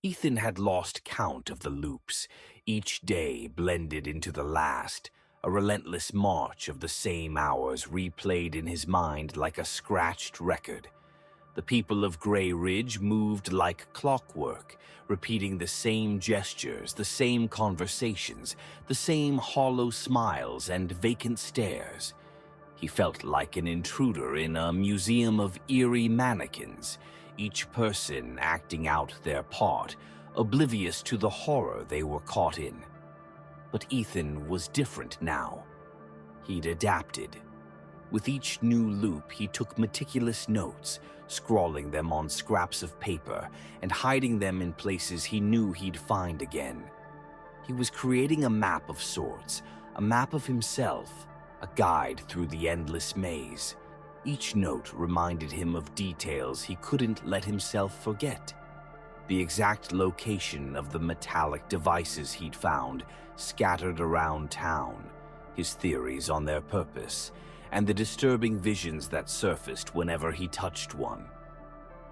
Ethan had lost count of the loops, each day blended into the last, a relentless march of the same hours replayed in his mind like a scratched record. The people of Grey Ridge moved like clockwork, repeating the same gestures, the same conversations, the same hollow smiles and vacant stares. He felt like an intruder in a museum of eerie mannequins, each person acting out their part, oblivious to the horror they were caught in. But Ethan was different now. He'd adapted. With each new loop, he took meticulous notes, scrawling them on scraps of paper and hiding them in places he knew he'd find again. He was creating a map of sorts, a map of himself, a guide through the endless maze. Each note reminded him of details he couldn't let himself forget. The exact location of the metallic devices he'd found scattered around town, his theories on their purpose, and the disturbing visions that surfaced whenever he touched one.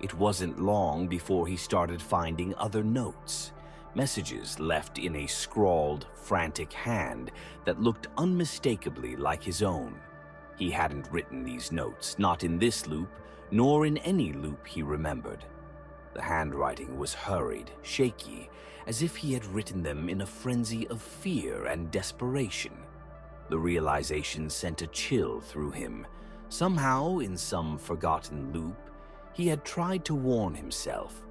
It wasn't long before he started finding other notes, messages left in a scrawled, frantic hand that looked unmistakably like his own. He hadn't written these notes, not in this loop, nor in any loop he remembered. The handwriting was hurried, shaky, as if he had written them in a frenzy of fear and desperation. The realization sent a chill through him. Somehow, in some forgotten loop, he had tried to warn himself.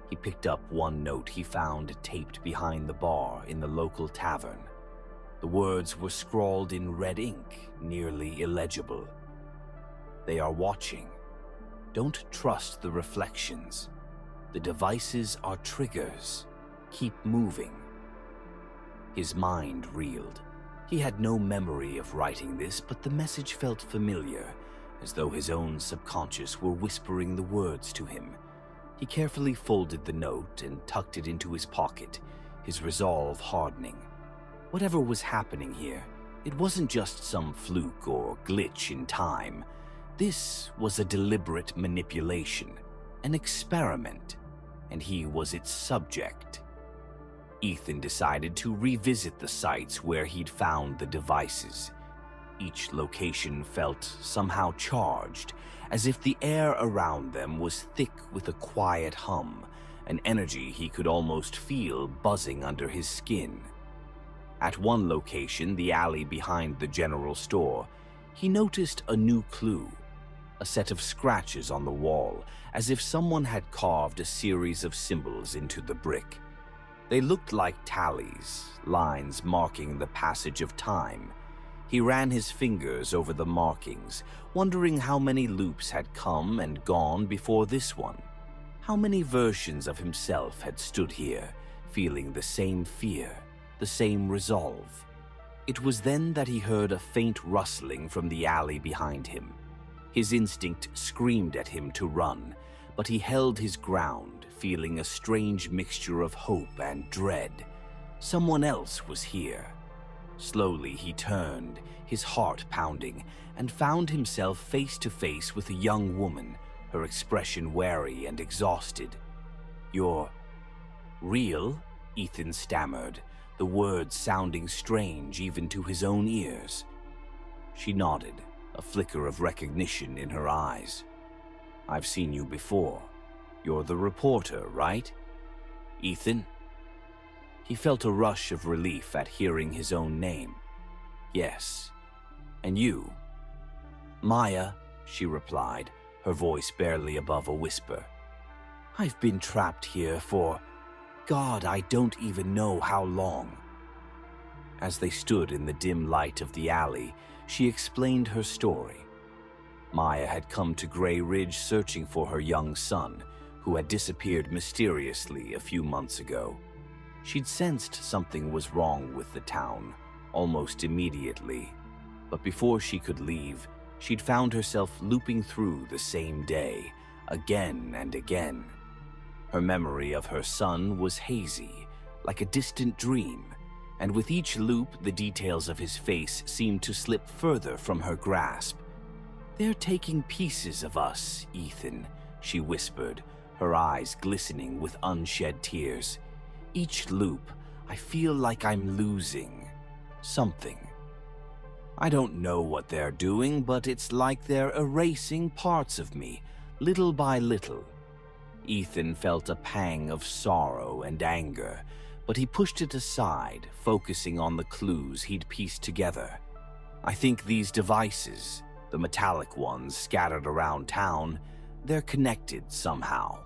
He picked up one note he found taped behind the bar in the local tavern. The words were scrawled in red ink, nearly illegible. "They are watching. Don't trust the reflections. The devices are triggers. Keep moving." His mind reeled. He had no memory of writing this, but the message felt familiar, as though his own subconscious were whispering the words to him. He carefully folded the note and tucked it into his pocket, his resolve hardening. Whatever was happening here, it wasn't just some fluke or glitch in time. This was a deliberate manipulation, an experiment, and he was its subject. Ethan decided to revisit the sites where he'd found the devices. Each location felt somehow charged, as if the air around them was thick with a quiet hum, an energy he could almost feel buzzing under his skin. At one location, the alley behind the general store, he noticed a new clue, a set of scratches on the wall, as if someone had carved a series of symbols into the brick. They looked like tallies, lines marking the passage of time. He ran his fingers over the markings, wondering how many loops had come and gone before this one. How many versions of himself had stood here, feeling the same fear, the same resolve. It was then that he heard a faint rustling from the alley behind him. His instinct screamed at him to run, but he held his ground, feeling a strange mixture of hope and dread. Someone else was here. Slowly he turned, his heart pounding, and found himself face to face with a young woman, her expression wary and exhausted. "You're real?" Ethan stammered, the words sounding strange even to his own ears. She nodded, a flicker of recognition in her eyes. "I've seen you before. You're the reporter, right? Ethan?" He felt a rush of relief at hearing his own name. "Yes. And you?" "Maya," she replied, her voice barely above a whisper. "I've been trapped here for, God, I don't even know how long." As they stood in the dim light of the alley, she explained her story. Maya had come to Grey Ridge searching for her young son, who had disappeared mysteriously a few months ago. She'd sensed something was wrong with the town, almost immediately, but before she could leave, she'd found herself looping through the same day, again and again. Her memory of her son was hazy, like a distant dream, and with each loop, the details of his face seemed to slip further from her grasp. "They're taking pieces of us, Ethan," she whispered, her eyes glistening with unshed tears. Each loop, I feel like I'm losing something. I don't know what they're doing, but it's like they're erasing parts of me, little by little. Ethan felt a pang of sorrow and anger, but he pushed it aside, focusing on the clues he'd pieced together. I think these devices, the metallic ones scattered around town, they're connected somehow.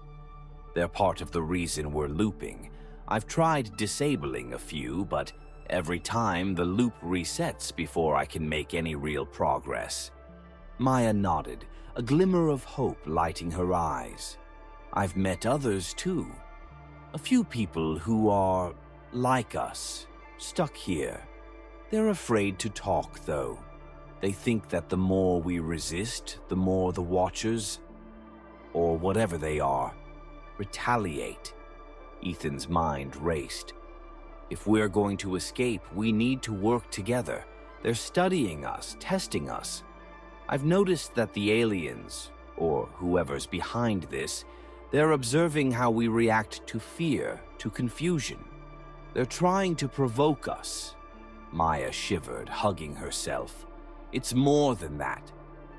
They're part of the reason we're looping. I've tried disabling a few, but every time the loop resets before I can make any real progress. Maya nodded, a glimmer of hope lighting her eyes. I've met others too. A few people who are like us, stuck here. They're afraid to talk, though. They think that the more we resist, the more the Watchers, or whatever they are, retaliate. Ethan's mind raced. If we're going to escape, we need to work together. They're studying us, testing us. I've noticed that the aliens, or whoever's behind this, they're observing how we react to fear, to confusion. They're trying to provoke us. Maya shivered, hugging herself. It's more than that.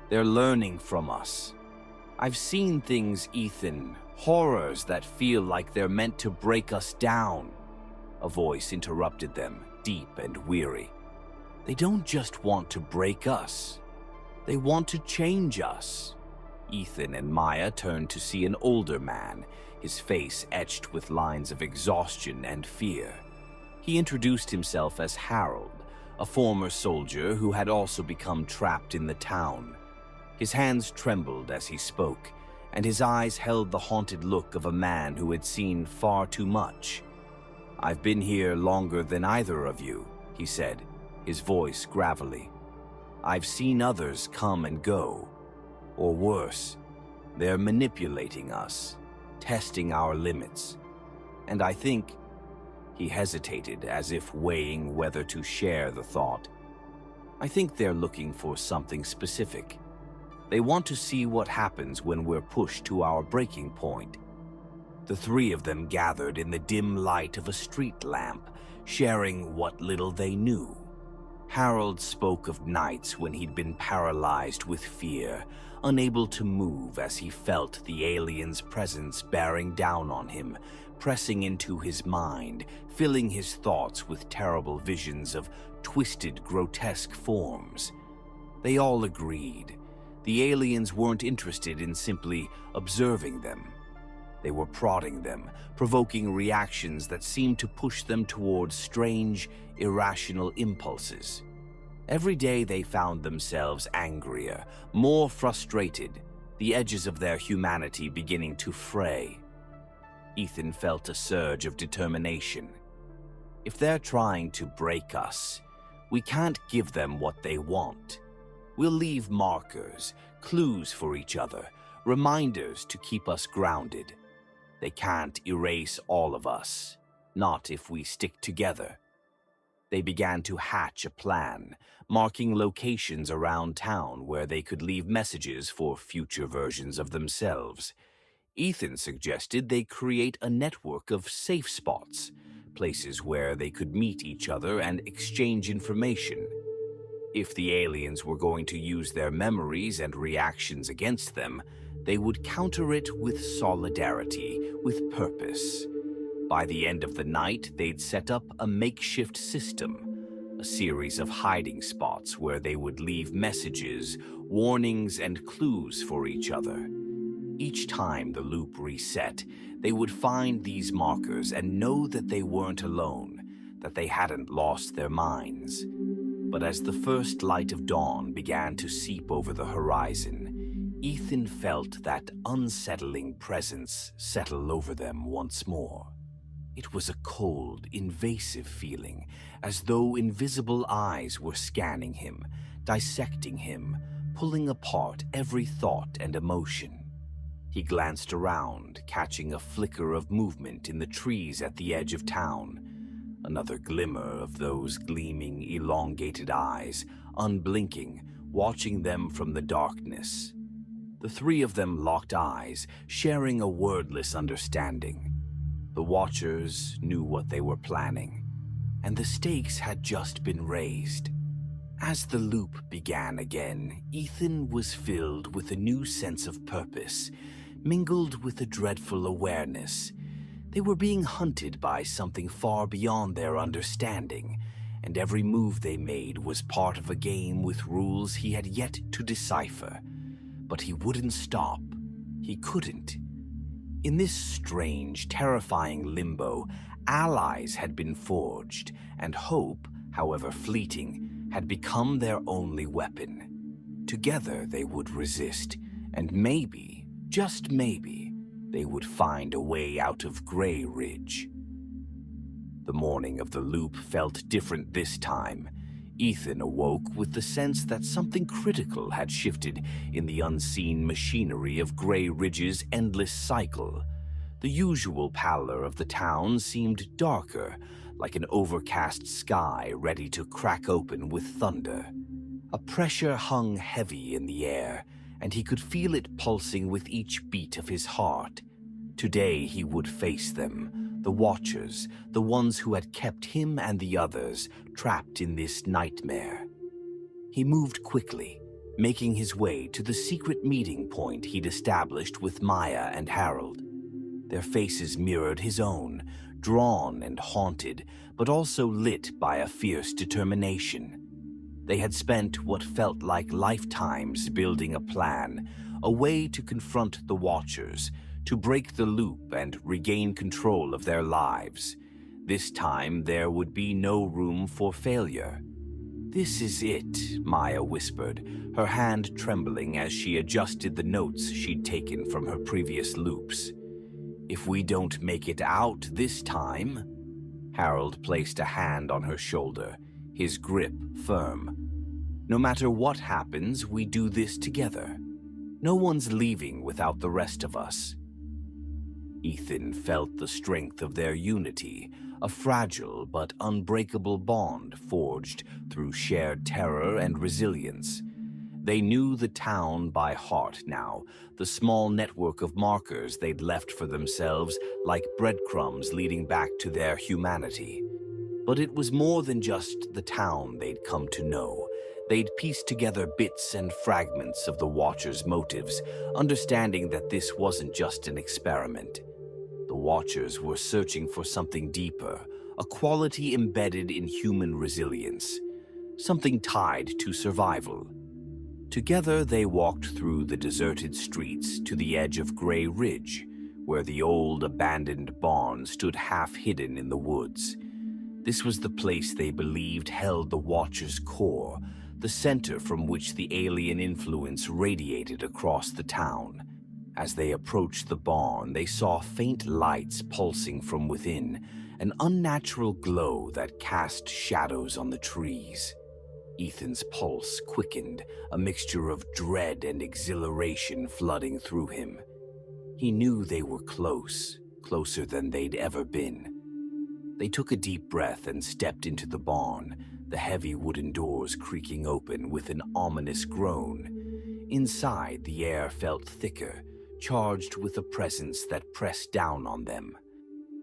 They're learning from us. I've seen things, Ethan, horrors that feel like they're meant to break us down. A voice interrupted them, deep and weary. They don't just want to break us. They want to change us. Ethan and Maya turned to see an older man, his face etched with lines of exhaustion and fear. He introduced himself as Harold, a former soldier who had also become trapped in the town. His hands trembled as he spoke, and his eyes held the haunted look of a man who had seen far too much. "I've been here longer than either of you," he said, his voice gravelly. "I've seen others come and go. Or worse, they're manipulating us, testing our limits. And I think..." He hesitated, as if weighing whether to share the thought. "I think they're looking for something specific. They want to see what happens when we're pushed to our breaking point." The three of them gathered in the dim light of a street lamp, sharing what little they knew. Harold spoke of nights when he'd been paralyzed with fear, unable to move as he felt the alien's presence bearing down on him, pressing into his mind, filling his thoughts with terrible visions of twisted, grotesque forms. They all agreed. The aliens weren't interested in simply observing them. They were prodding them, provoking reactions that seemed to push them towards strange, irrational impulses. Every day they found themselves angrier, more frustrated, the edges of their humanity beginning to fray. Ethan felt a surge of determination. If they're trying to break us, we can't give them what they want. We'll leave markers, clues for each other, reminders to keep us grounded. They can't erase all of us, not if we stick together. They began to hatch a plan, marking locations around town where they could leave messages for future versions of themselves. Ethan suggested they create a network of safe spots, places where they could meet each other and exchange information. If the aliens were going to use their memories and reactions against them, they would counter it with solidarity, with purpose. By the end of the night, they'd set up a makeshift system, a series of hiding spots where they would leave messages, warnings, and clues for each other. Each time the loop reset, they would find these markers and know that they weren't alone, that they hadn't lost their minds. But as the first light of dawn began to seep over the horizon, Ethan felt that unsettling presence settle over them once more. It was a cold, invasive feeling, as though invisible eyes were scanning him, dissecting him, pulling apart every thought and emotion. He glanced around, catching a flicker of movement in the trees at the edge of town. Another glimmer of those gleaming, elongated eyes, unblinking, watching them from the darkness. The three of them locked eyes, sharing a wordless understanding. The Watchers knew what they were planning, and the stakes had just been raised. As the loop began again, Ethan was filled with a new sense of purpose, mingled with a dreadful awareness. They were being hunted by something far beyond their understanding, and every move they made was part of a game with rules he had yet to decipher. But he wouldn't stop. He couldn't. In this strange, terrifying limbo, allies had been forged, and hope, however fleeting, had become their only weapon. Together they would resist, and maybe, just maybe, they would find a way out of Grey Ridge. The morning of the loop felt different this time. Ethan awoke with the sense that something critical had shifted in the unseen machinery of Grey Ridge's endless cycle. The usual pallor of the town seemed darker, like an overcast sky ready to crack open with thunder. A pressure hung heavy in the air, and he could feel it pulsing with each beat of his heart. Today he would face them, the Watchers, the ones who had kept him and the others trapped in this nightmare. He moved quickly, making his way to the secret meeting point he'd established with Maya and Harold. Their faces mirrored his own, drawn and haunted, but also lit by a fierce determination. They had spent what felt like lifetimes building a plan, a way to confront the Watchers, to break the loop and regain control of their lives. This time there would be no room for failure. "This is it," Maya whispered, her hand trembling as she adjusted the notes she'd taken from her previous loops. "If we don't make it out this time..." Harold placed a hand on her shoulder, his grip firm. "No matter what happens, we do this together. No one's leaving without the rest of us." Ethan felt the strength of their unity, a fragile but unbreakable bond forged through shared terror and resilience. They knew the town by heart now, the small network of markers they'd left for themselves like breadcrumbs leading back to their humanity. But it was more than just the town they'd come to know. They'd pieced together bits and fragments of the Watchers' motives, understanding that this wasn't just an experiment. The Watchers were searching for something deeper, a quality embedded in human resilience, something tied to survival. Together they walked through the deserted streets to the edge of Grey Ridge, where the old abandoned barn stood half hidden in the woods. This was the place they believed held the Watchers' core, the center from which the alien influence radiated across the town. As they approached the barn, they saw faint lights pulsing from within, an unnatural glow that cast shadows on the trees. Ethan's pulse quickened, a mixture of dread and exhilaration flooding through him. He knew they were close, closer than they'd ever been. They took a deep breath and stepped into the barn, the heavy wooden doors creaking open with an ominous groan. Inside, the air felt thicker, charged with a presence that pressed down on them.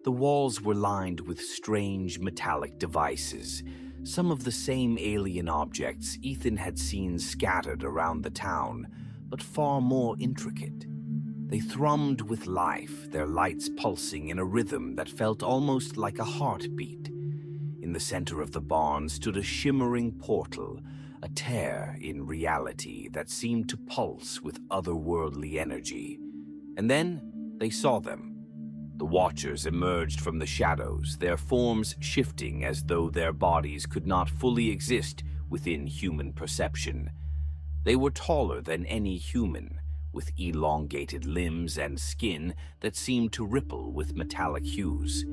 The walls were lined with strange metallic devices, some of the same alien objects Ethan had seen scattered around the town, but far more intricate. They thrummed with life, their lights pulsing in a rhythm that felt almost like a heartbeat. In the center of the barn stood a shimmering portal, a tear in reality that seemed to pulse with otherworldly energy. And then they saw them. The Watchers emerged from the shadows, their forms shifting as though their bodies could not fully exist within human perception. They were taller than any human, with elongated limbs and skin that seemed to ripple with metallic hues.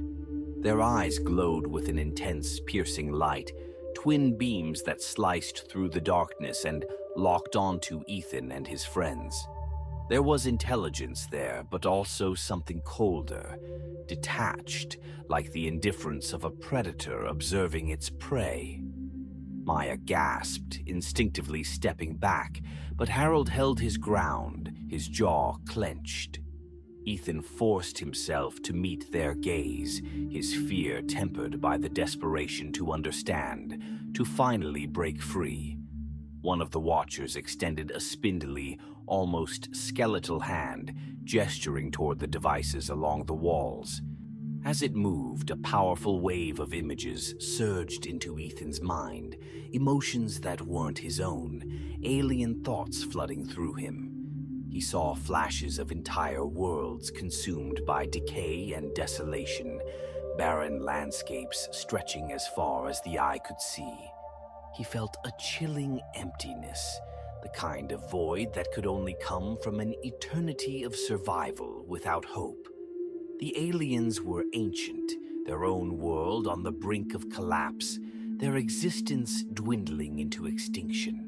Their eyes glowed with an intense, piercing light, twin beams that sliced through the darkness and locked onto Ethan and his friends. There was intelligence there, but also something colder, detached, like the indifference of a predator observing its prey. Maya gasped, instinctively stepping back, but Harold held his ground, his jaw clenched. Ethan forced himself to meet their gaze, his fear tempered by the desperation to understand, to finally break free. One of the Watchers extended a spindly, almost skeletal hand, gesturing toward the devices along the walls. As it moved, a powerful wave of images surged into Ethan's mind, emotions that weren't his own, alien thoughts flooding through him. He saw flashes of entire worlds consumed by decay and desolation, barren landscapes stretching as far as the eye could see. He felt a chilling emptiness, the kind of void that could only come from an eternity of survival without hope. The aliens were ancient, their own world on the brink of collapse, their existence dwindling into extinction.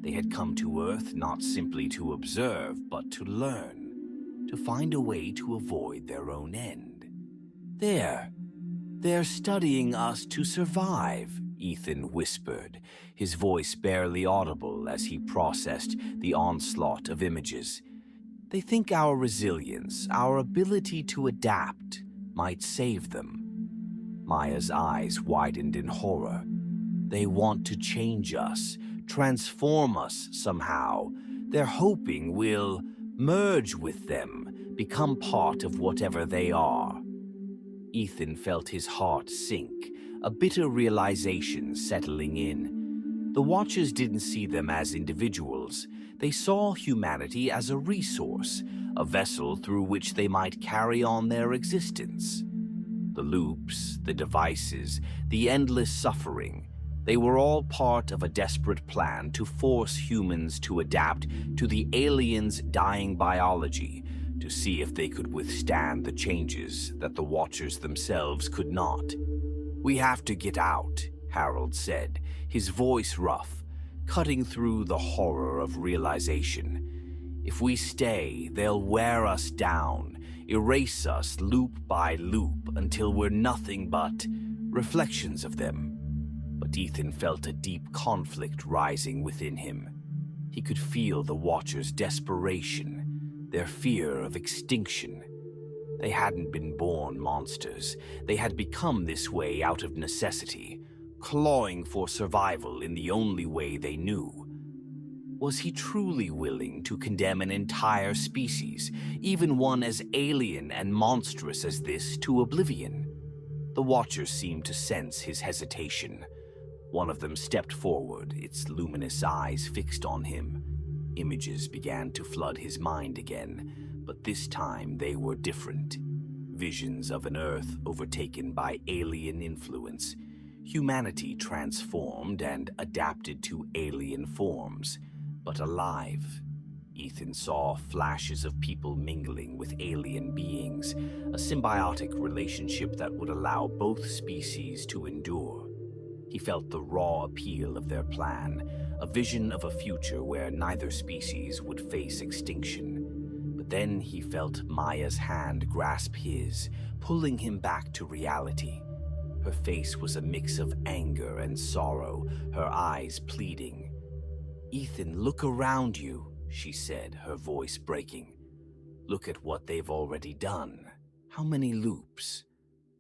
They had come to Earth not simply to observe, but to learn, to find a way to avoid their own end. They're studying us to survive, Ethan whispered, his voice barely audible as he processed the onslaught of images. They think our resilience, our ability to adapt, might save them. Maya's eyes widened in horror. They want to change us, transform us somehow. They're hoping we'll merge with them, become part of whatever they are. Ethan felt his heart sink, a bitter realization settling in. The Watchers didn't see them as individuals. They saw humanity as a resource, a vessel through which they might carry on their existence. The loops, the devices, the endless suffering, they were all part of a desperate plan to force humans to adapt to the aliens' dying biology, to see if they could withstand the changes that the Watchers themselves could not. "We have to get out," Harold said, his voice rough, cutting through the horror of realization. "If we stay, they'll wear us down, erase us loop by loop until we're nothing but reflections of them." But Ethan felt a deep conflict rising within him. He could feel the Watchers' desperation, their fear of extinction. They hadn't been born monsters. They had become this way out of necessity, clawing for survival in the only way they knew. Was he truly willing to condemn an entire species, even one as alien and monstrous as this, to oblivion? The Watchers seemed to sense his hesitation. One of them stepped forward, its luminous eyes fixed on him. Images began to flood his mind again, but this time they were different. Visions of an Earth overtaken by alien influence, humanity transformed and adapted to alien forms, but alive. Ethan saw flashes of people mingling with alien beings, a symbiotic relationship that would allow both species to endure. He felt the raw appeal of their plan, a vision of a future where neither species would face extinction. But then he felt Maya's hand grasp his, pulling him back to reality. Her face was a mix of anger and sorrow, her eyes pleading. "Ethan, look around you," she said, her voice breaking. "Look at what they've already done. How many loops?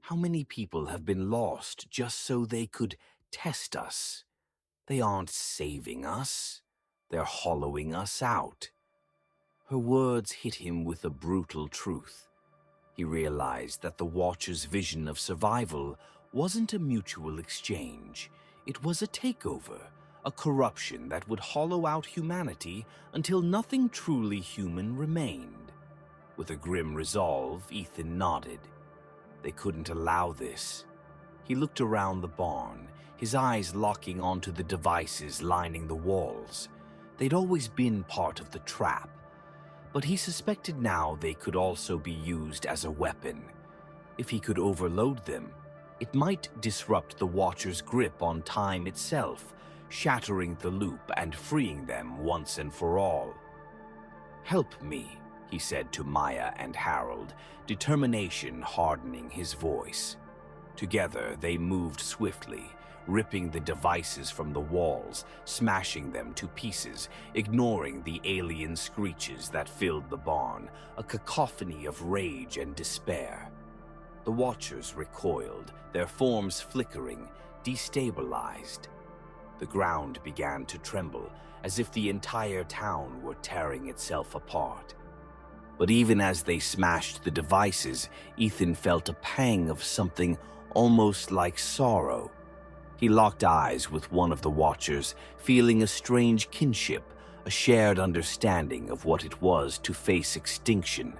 How many people have been lost just so they could test us? They aren't saving us. They're hollowing us out." Her words hit him with a brutal truth. He realized that the Watcher's vision of survival wasn't a mutual exchange. It was a takeover, a corruption that would hollow out humanity until nothing truly human remained. With a grim resolve, Ethan nodded. They couldn't allow this. He looked around the barn, his eyes locking onto the devices lining the walls. They'd always been part of the trap, but he suspected now they could also be used as a weapon. If he could overload them, it might disrupt the Watcher's grip on time itself, shattering the loop and freeing them once and for all. "Help me," he said to Maya and Harold, determination hardening his voice. Together they moved swiftly, ripping the devices from the walls, smashing them to pieces, ignoring the alien screeches that filled the barn, a cacophony of rage and despair. The Watchers recoiled, their forms flickering, destabilized. The ground began to tremble, as if the entire town were tearing itself apart. But even as they smashed the devices, Ethan felt a pang of something almost like sorrow. He locked eyes with one of the Watchers, feeling a strange kinship, a shared understanding of what it was to face extinction.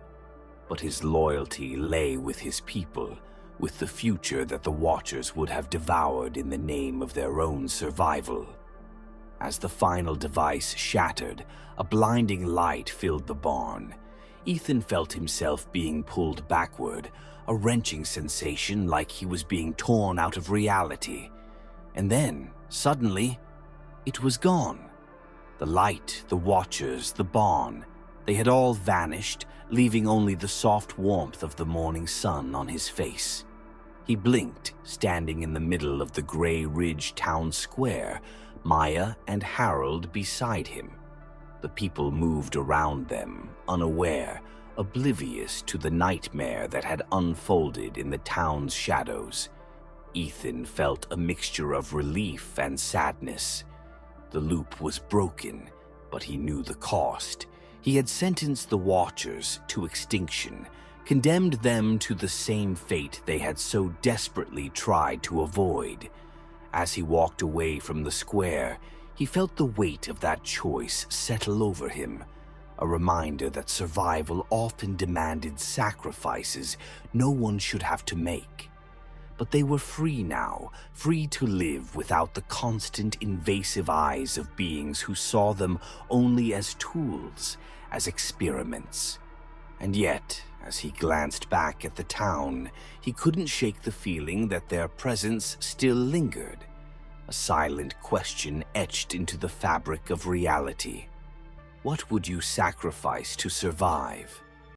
But his loyalty lay with his people, with the future that the Watchers would have devoured in the name of their own survival. As the final device shattered, a blinding light filled the barn. Ethan felt himself being pulled backward, a wrenching sensation like he was being torn out of reality. And then, suddenly, it was gone. The light, the Watchers, the barn, they had all vanished, leaving only the soft warmth of the morning sun on his face. He blinked, standing in the middle of the Grey Ridge town square, Maya and Harold beside him. The people moved around them, unaware, oblivious to the nightmare that had unfolded in the town's shadows. Ethan felt a mixture of relief and sadness. The loop was broken, but he knew the cost. He had sentenced the Watchers to extinction, condemned them to the same fate they had so desperately tried to avoid. As he walked away from the square, he felt the weight of that choice settle over him, a reminder that survival often demanded sacrifices no one should have to make. But they were free now, free to live without the constant invasive eyes of beings who saw them only as tools, as experiments. And yet, as he glanced back at the town, he couldn't shake the feeling that their presence still lingered, a silent question etched into the fabric of reality. What would you sacrifice to survive?